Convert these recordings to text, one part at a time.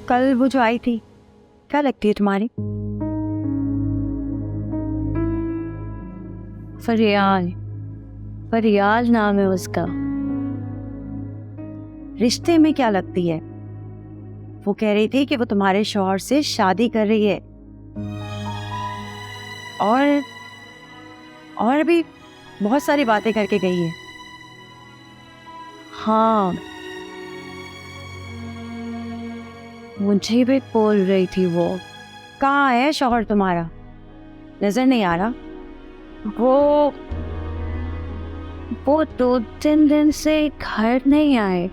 कल वो जो आई थी, क्या लगती है तुम्हारी? फरियाल, फरियाल नाम है उसका। रिश्ते में क्या लगती है? वो कह रही थी कि वो तुम्हारे शौहर से शादी कर रही है और भी बहुत सारी बातें करके गई है। हाँ, मुझे भी बोल रही थी वो। कहाँ है शौहर तुम्हारा? नजर नहीं आ रहा। वो 2-3 दिन से घर नहीं आए।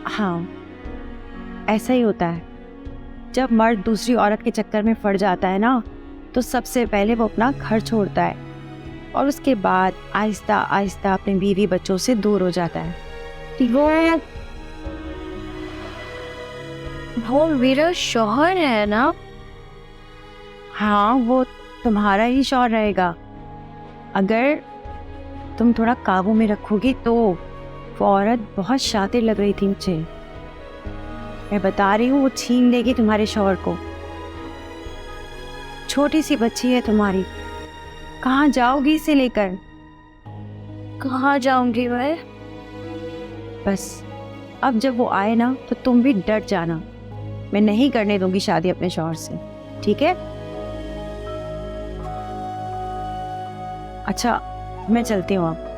हाँ, ऐसा ही होता है। जब मर्द दूसरी औरत के चक्कर में पड़ जाता है ना, तो सबसे पहले वो अपना घर छोड़ता है और उसके बाद आहिस्ता आहिस्ता अपने बीवी बच्चों से दूर हो जाता है। वो मेरा शौहर है ना? हाँ, वो तुम्हारा ही शौहर रहेगा अगर तुम थोड़ा काबू में रखोगी तो। वो औरत बहुत शातिर लग रही थी मुझे। मैं बता रही हूँ, वो छीन लेगी तुम्हारे शौहर को। छोटी सी बच्ची है तुम्हारी, कहाँ जाओगी इसे लेकर? कहाँ जाऊंगी मैं? बस अब जब वो आए ना तो तुम भी डट जाना। मैं नहीं करने दूंगी शादी अपने शौहर से, ठीक है? अच्छा, मैं चलती हूँ अब।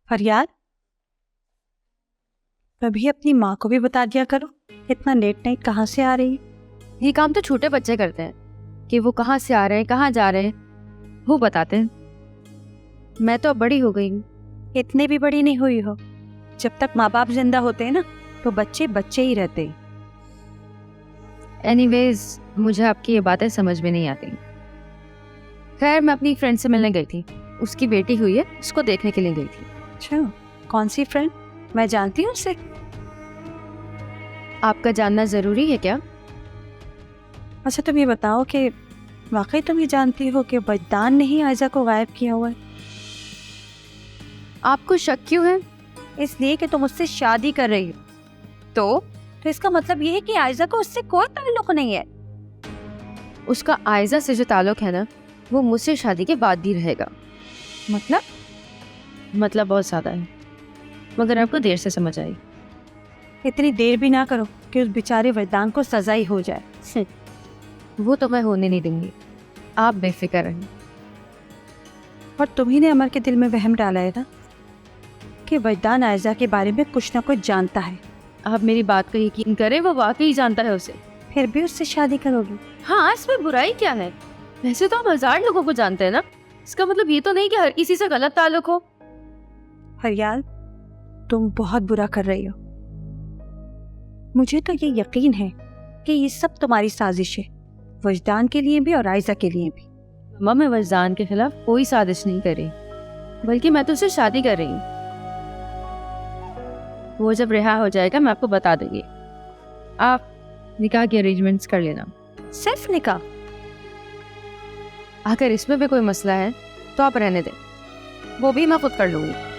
फरियाद, कभी अपनी माँ को भी बता दिया करो इतना लेट नाइट कहाँ से आ रही है। ये काम तो छोटे बच्चे करते हैं कि वो कहाँ से आ रहे हैं, कहाँ जा रहे हैं, वो बताते हैं। मैं तो अब बड़ी हो गई हूँ। इतने भी बड़ी नहीं हुई हो। जब तक माँ बाप जिंदा होते हैं ना, तो बच्चे बच्चे ही रहते हैं। एनीवेज, मुझे आपकी ये बातें समझ में नहीं आती। खैर, मैं अपनी फ्रेंड से मिलने गई थी। उसकी बेटी हुई है, उसको देखने के लिए गई थी। अच्छा, कौन सी फ्रेंड? मैं जानती हूँ उसे। आपका जानना जरूरी है क्या? अच्छा, तुम ये बताओ कि वाकई तुम ये जानती हो कि वजदान ने ही आयजा को गायब किया हुआ है? आपको शक क्यों है? इसलिए कि तुम उससे शादी कर रही हो। तो इसका मतलब ये है कि आयजा को उससे कोई ताल्लुक नहीं है। उसका आयजा से जो ताल्लुक है ना, वो मुझसे शादी के बाद भी रहेगा। मतलब बहुत ज्यादा है, मगर आपको देर से समझ आई। इतनी देर भी ना करो कि उस बेचारे वजदान को सजा ही हो जाए। वो तो मैं होने नहीं दूंगी, आप बेफिक्र रहें। और तुम्ही ने अमर के दिल में वहम डाला है ना कि वजदान आयजा के बारे में कुछ ना कुछ जानता है। आप मेरी बात का यकीन करें, वो वाकई जानता है उसे। फिर भी उससे शादी करोगी? हाँ, इसमें बुराई क्या है? वैसे तो हम 1000 लोगों को जानते हैं ना। इसका मतलब ये तो नहीं कि हर किसी से गलत ताल्लुक हो। फरियाल, तुम बहुत बुरा कर रही हो। मुझे तो ये यकीन है कि ये सब तुम्हारी साजिश है, वजदान के लिए भी और आयजा के लिए भी। मम्मा, मैं वजदान के खिलाफ कोई साजिश नहीं कर रही, बल्कि मैं तो उससे शादी कर रही हूँ। वो जब रिहा हो जाएगा मैं आपको बता दूंगी। आप निकाह के अरेंजमेंट्स कर लेना। सिर्फ निकाह? अगर इसमें भी कोई मसला है तो आप रहने दें, वो भी मैं खुद कर लूंगी।